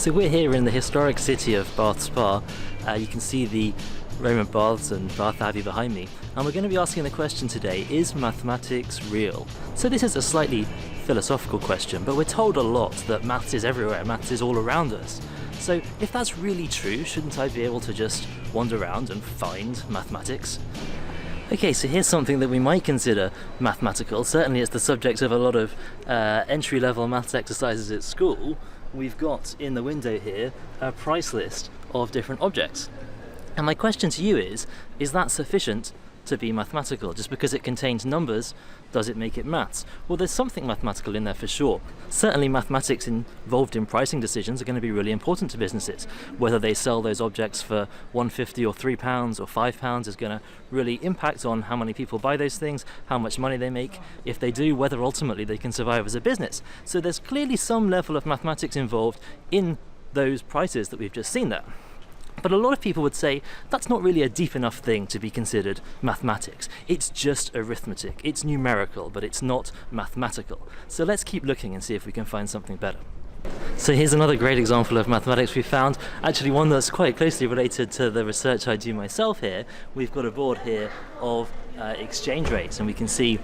So we're here in the historic city of Bath Spa. You can see the Roman baths and Bath Abbey behind me, and we're going to be asking the question today, is mathematics real? So this is a slightly philosophical question, but we're told a lot that maths is everywhere, maths is all around us. So if that's really true, shouldn't I be able to just wander around and find mathematics? Okay, so here's something that we might consider mathematical. Certainly it's the subject of a lot of entry-level maths exercises at school. We've got in the window here a price list of different objects. And my question to you is that sufficient to be mathematical? Just because it contains numbers, does it make it maths? Well, there's something mathematical in there for sure. Certainly mathematics involved in pricing decisions are going to be really important to businesses. Whether they sell those objects for £1.50 or £3 or £5 is going to really impact on how many people buy those things, how much money they make, if they do, whether ultimately they can survive as a business. So there's clearly some level of mathematics involved in those prices that we've just seen there. But a lot of people would say that's not really a deep enough thing to be considered mathematics. It's just arithmetic. It's numerical, but it's not mathematical. So let's keep looking and see if we can find something better. So here's another great example of mathematics we found, actually one that's quite closely related to the research I do myself here. We've got a board here of exchange rates, and we can see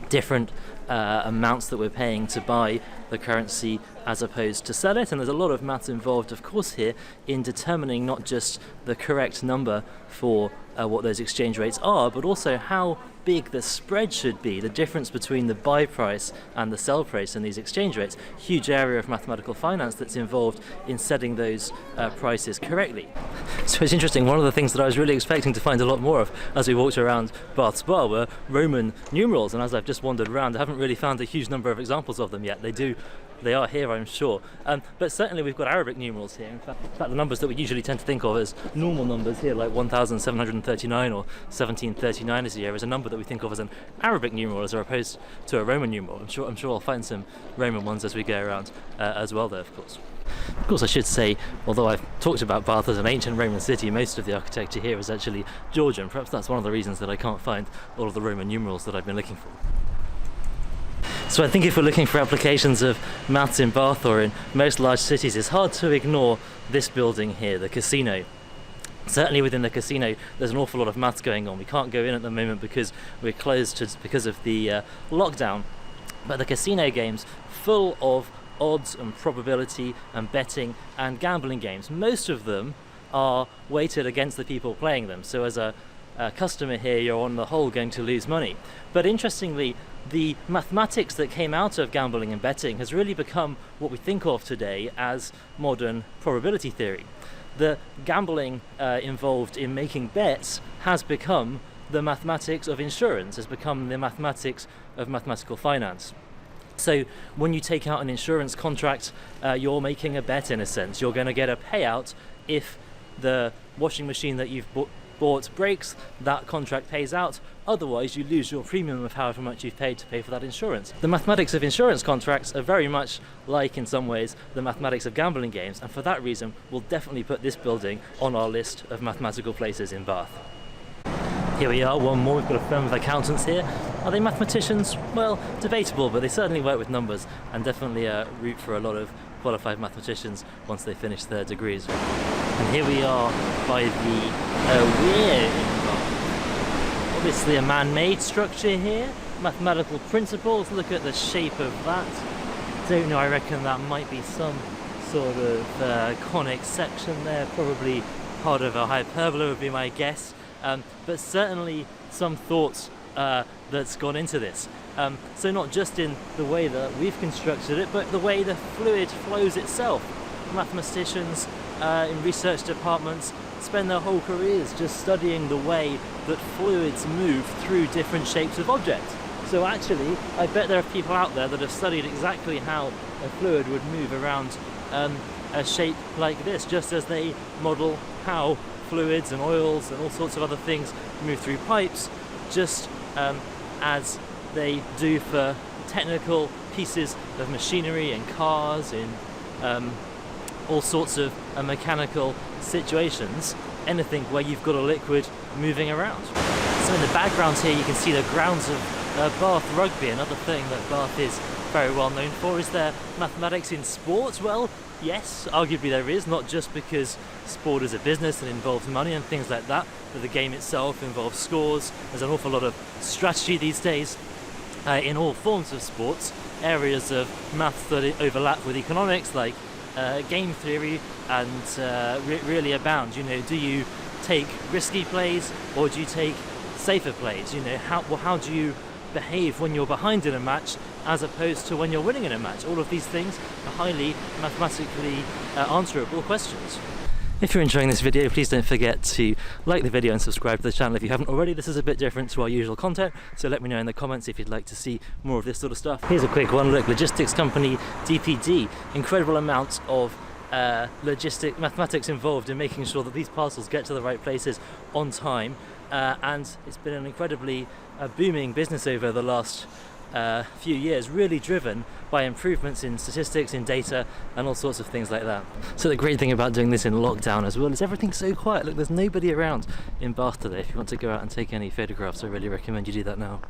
different amounts that we're paying to buy the currency as opposed to sell it, and there's a lot of maths involved of course here in determining not just the correct number for what those exchange rates are, but also how big the spread should be, the difference between the buy price and the sell price in these exchange rates. Huge area of mathematical finance that's involved in setting those prices correctly. So it's interesting, one of the things that I was really expecting to find a lot more of as we walked around Bath Spa were Roman numerals, and as I've just wandered around I haven't really found a huge number of examples of them yet. They are here, I'm sure. But certainly we've got Arabic numerals here. In fact, the numbers that we usually tend to think of as normal numbers here, like 1739 or 1739 is the year, is a number that we think of as an Arabic numeral as opposed to a Roman numeral. I'm sure I'll find some Roman ones as we go around as well there, of course. Of course, I should say, although I've talked about Bath as an ancient Roman city, most of the architecture here is actually Georgian. Perhaps that's one of the reasons that I can't find all of the Roman numerals that I've been looking for. So I think if we're looking for applications of maths in Bath or in most large cities, it's hard to ignore this building here, the casino. Certainly within the casino there's an awful lot of maths going on. We can't go in at the moment because we're closed because of the lockdown, but the casino games full of odds and probability and betting and gambling games. Most of them are weighted against the people playing them, so as a customer here you're on the whole going to lose money. But interestingly, the mathematics that came out of gambling and betting has really become what we think of today as modern probability theory. The gambling involved in making bets has become the mathematics of insurance, has become the mathematics of mathematical finance. So when you take out an insurance contract, you're making a bet in a sense. You're going to get a payout if the washing machine that you've bought breaks, that contract pays out. Otherwise you lose your premium of however much you've paid to pay for that insurance. The mathematics of insurance contracts are very much like, in some ways, the mathematics of gambling games, and for that reason we'll definitely put this building on our list of mathematical places in Bath. Here we are, one more. We've got a firm of accountants here. Are they mathematicians? Well, debatable, but they certainly work with numbers and definitely root for a lot of qualified mathematicians once they finish their degrees. And here we are by the weir in Bath. Obviously a man-made structure here. Mathematical principles, look at the shape of that. Don't know, I reckon that might be some sort of conic section there, probably part of a hyperbola would be my guess. But certainly some thoughts that's gone into this. So not just in the way that we've constructed it, but the way the fluid flows itself. Mathematicians in research departments spend their whole careers just studying the way that fluids move through different shapes of objects. So actually, I bet there are people out there that have studied exactly how a fluid would move around a shape like this, just as they model how fluids and oils and all sorts of other things move through pipes, just as they do for technical pieces of machinery in cars, in all sorts of mechanical situations, anything where you've got a liquid moving around. So in the background here you can see the grounds of Bath Rugby, another thing that Bath is very well known for. Is there mathematics in sports? Well, yes, arguably there is, not just because sport is a business and involves money and things like that, but the game itself involves scores. There's an awful lot of strategy these days in all forms of sports. Areas of maths that overlap with economics, like game theory, and really abound. You know, do you take risky plays or do you take safer plays? You know, how do you behave when you're behind in a match as opposed to when you're winning in a match? All of these things are highly mathematically answerable questions. If you're enjoying this video, please don't forget to like the video and subscribe to the channel if you haven't already. This is a bit different to our usual content, so let me know in the comments if you'd like to see more of this sort of stuff. Here's a quick one look. Logistics company DPD. Incredible amounts of mathematics involved in making sure that these parcels get to the right places on time, and it's been an incredibly booming business over the last few years, really driven by improvements in statistics, in data, and all sorts of things like that. So the great thing about doing this in lockdown as well is everything's so quiet. Look, there's nobody around in Bath today. If you want to go out and take any photographs, I really recommend you do that now.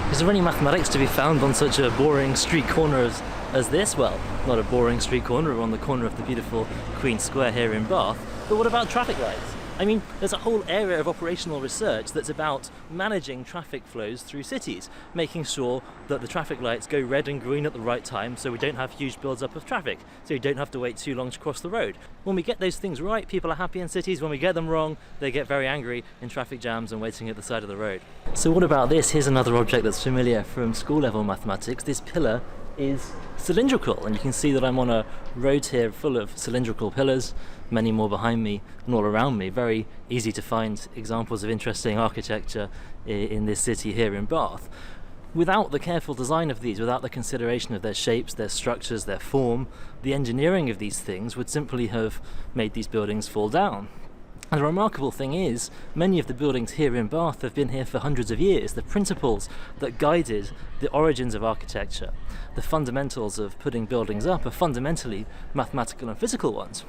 Is there any mathematics to be found on such a boring street corner as this? Well, not a boring street corner, we're on the corner of the beautiful Queen Square here in Bath, but what about traffic lights? I mean, there's a whole area of operational research that's about managing traffic flows through cities, making sure that the traffic lights go red and green at the right time so we don't have huge builds-up of traffic, so you don't have to wait too long to cross the road. When we get those things right, people are happy in cities. When we get them wrong, they get very angry in traffic jams and waiting at the side of the road. So what about this? Here's another object that's familiar from school-level mathematics. This pillar is cylindrical, and you can see that I'm on a road here full of cylindrical pillars, many more behind me and all around me. Very easy to find examples of interesting architecture in this city here in Bath. Without the careful design of these, without the consideration of their shapes, their structures, their form, the engineering of these things would simply have made these buildings fall down. And the remarkable thing is, many of the buildings here in Bath have been here for hundreds of years. The principles that guided the origins of architecture, the fundamentals of putting buildings up, are fundamentally mathematical and physical ones.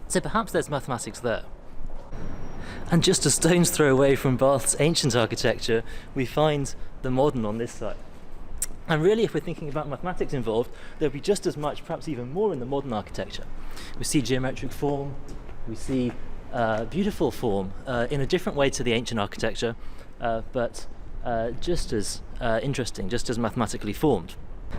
So perhaps there's mathematics there. And just a stone's throw away from Bath's ancient architecture, we find the modern on this side. And really, if we're thinking about mathematics involved, there'll be just as much, perhaps even more, in the modern architecture. We see geometric form, we see beautiful form in a different way to the ancient architecture, but just as interesting, just as mathematically formed.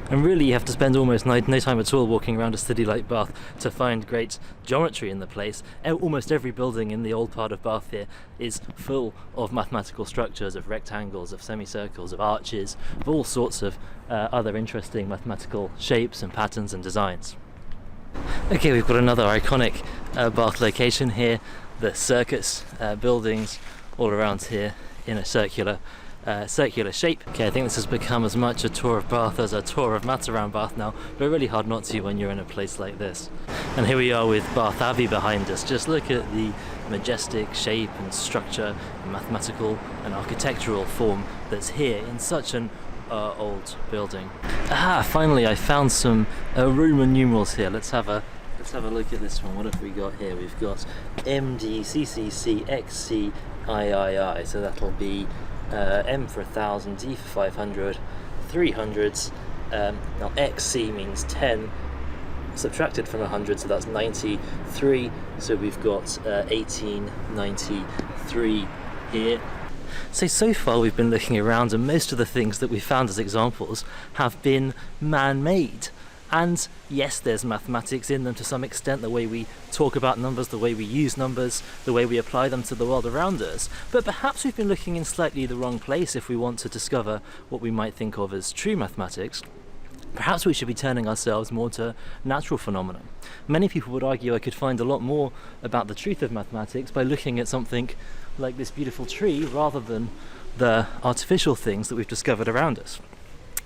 And really you have to spend almost no time at all walking around a city like Bath to find great geometry in the place. Almost every building in the old part of Bath here is full of mathematical structures, of rectangles, of semicircles, of arches, of all sorts of other interesting mathematical shapes and patterns and designs. Okay, we've got another iconic Bath location here, the circus buildings all around here in a circular shape. Okay, I think this has become as much a tour of Bath as a tour of maths around Bath now, but really hard not to when you're in a place like this. And here we are with Bath Abbey behind us. Just look at the majestic shape and structure and mathematical and architectural form that's here in such an old building. Finally I found some Roman numerals here. Let's have a look at this one. What have we got here? We've got MD, CCC, XC, III, so that'll be M for 1000, D for 500, 300s. Now XC means 10 subtracted from 100, so that's 93. So we've got 1893 here. So far we've been looking around, and most of the things that we've found as examples have been man-made. And yes, there's mathematics in them to some extent, the way we talk about numbers, the way we use numbers, the way we apply them to the world around us. But perhaps we've been looking in slightly the wrong place if we want to discover what we might think of as true mathematics. Perhaps we should be turning ourselves more to natural phenomena. Many people would argue I could find a lot more about the truth of mathematics by looking at something like this beautiful tree rather than the artificial things that we've discovered around us.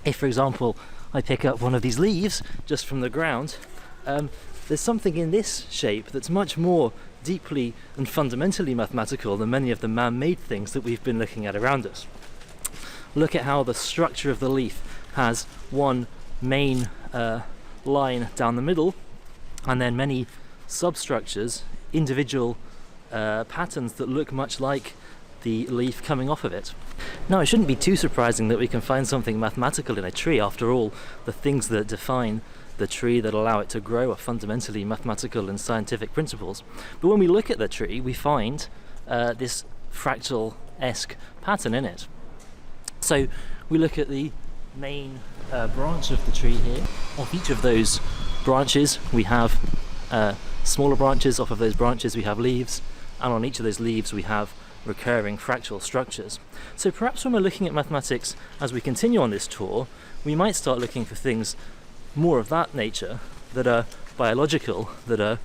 If, for example, I pick up one of these leaves just from the ground, there's something in this shape that's much more deeply and fundamentally mathematical than many of the man-made things that we've been looking at around us. Look at how the structure of the leaf has one main line down the middle, and then many substructures, individual patterns that look much like the leaf coming off of it. Now, it shouldn't be too surprising that we can find something mathematical in a tree. After all, the things that define the tree, that allow it to grow, are fundamentally mathematical and scientific principles. But when we look at the tree, we find this fractal-esque pattern in it. So we look at the main branch of the tree here. Off each of those branches we have smaller branches, off of those branches we have leaves, and on each of those leaves we have recurring fractal structures. So perhaps when we're looking at mathematics as we continue on this tour, we might start looking for things more of that nature, that are biological, that are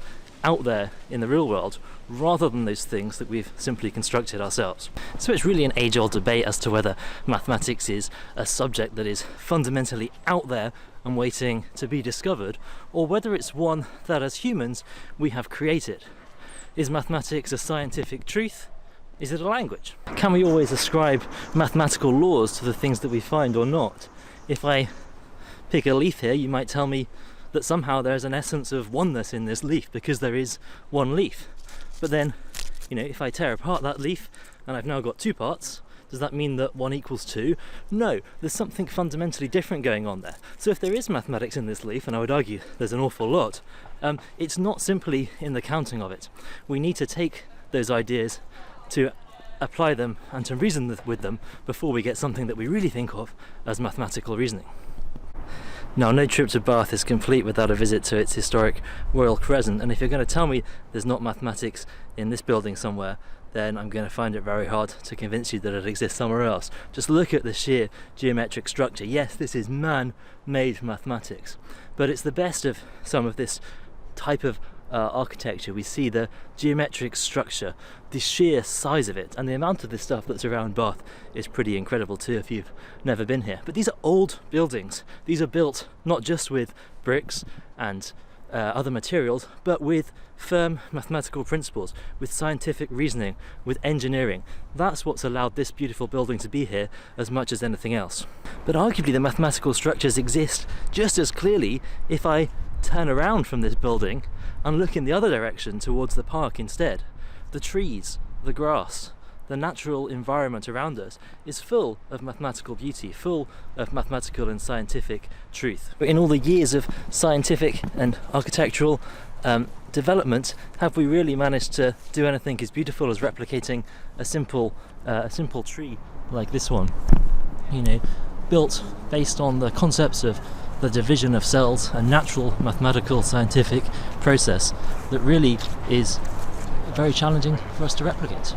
out there in the real world, rather than those things that we've simply constructed ourselves. So it's really an age-old debate as to whether mathematics is a subject that is fundamentally out there and waiting to be discovered, or whether it's one that as humans we have created. Is mathematics a scientific truth? Is it a language? Can we always ascribe mathematical laws to the things that we find or not? If I pick a leaf here, you might tell me that somehow there's an essence of oneness in this leaf because there is one leaf. But then, if I tear apart that leaf and I've now got two parts, does that mean that 1 equals 2? No, there's something fundamentally different going on there. So if there is mathematics in this leaf, and I would argue there's an awful lot, it's not simply in the counting of it. We need to take those ideas, to apply them and to reason with them before we get something that we really think of as mathematical reasoning. Now, no trip to Bath is complete without a visit to its historic Royal Crescent, and if you're going to tell me there's not mathematics in this building somewhere, then I'm going to find it very hard to convince you that it exists somewhere else. Just look at the sheer geometric structure. Yes, this is man-made mathematics, but it's the best of some of this type of architecture. We see the geometric structure, the sheer size of it, and the amount of this stuff that's around Bath is pretty incredible too if you've never been here. But these are old buildings. These are built not just with bricks and other materials, but with firm mathematical principles, with scientific reasoning, with engineering. That's what's allowed this beautiful building to be here as much as anything else. But arguably the mathematical structures exist just as clearly if I turn around from this building and look in the other direction towards the park instead. The trees, the grass, the natural environment around us is full of mathematical beauty, full of mathematical and scientific truth. But in all the years of scientific and architectural development, have we really managed to do anything as beautiful as replicating a simple tree like this one? Built based on the concepts of the division of cells, a natural mathematical scientific process that really is very challenging for us to replicate.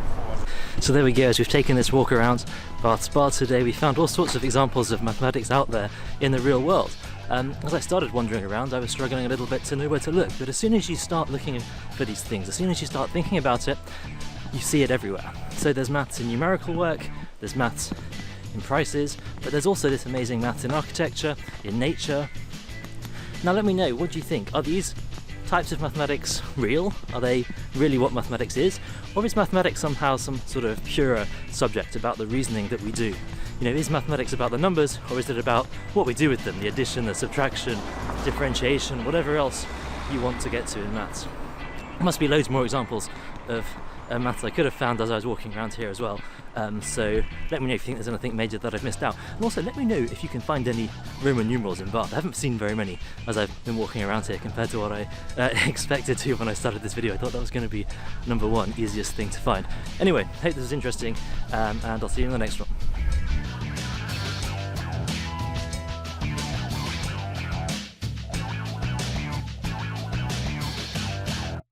So there we go, as we've taken this walk around Bath Spa today, we found all sorts of examples of mathematics out there in the real world. As I started wandering around, I was struggling a little bit to know where to look, but as soon as you start looking for these things, as soon as you start thinking about it, you see it everywhere. So there's maths in numerical work, there's maths in prices, but there's also this amazing maths in architecture, in nature. Now let me know, what do you think? Are these types of mathematics real? Are they really what mathematics is? Or is mathematics somehow some sort of purer subject about the reasoning that we do? Is mathematics about the numbers, or is it about what we do with them? The addition, the subtraction, differentiation, whatever else you want to get to in maths. There must be loads more examples of maths I could have found as I was walking around here as well. So let me know if you think there's anything major that I've missed out. And also let me know if you can find any Roman numerals in Bath. I haven't seen very many as I've been walking around here compared to what I expected to when I started this video. I thought that was going to be number one easiest thing to find. Anyway, hope this was interesting, and I'll see you in the next one.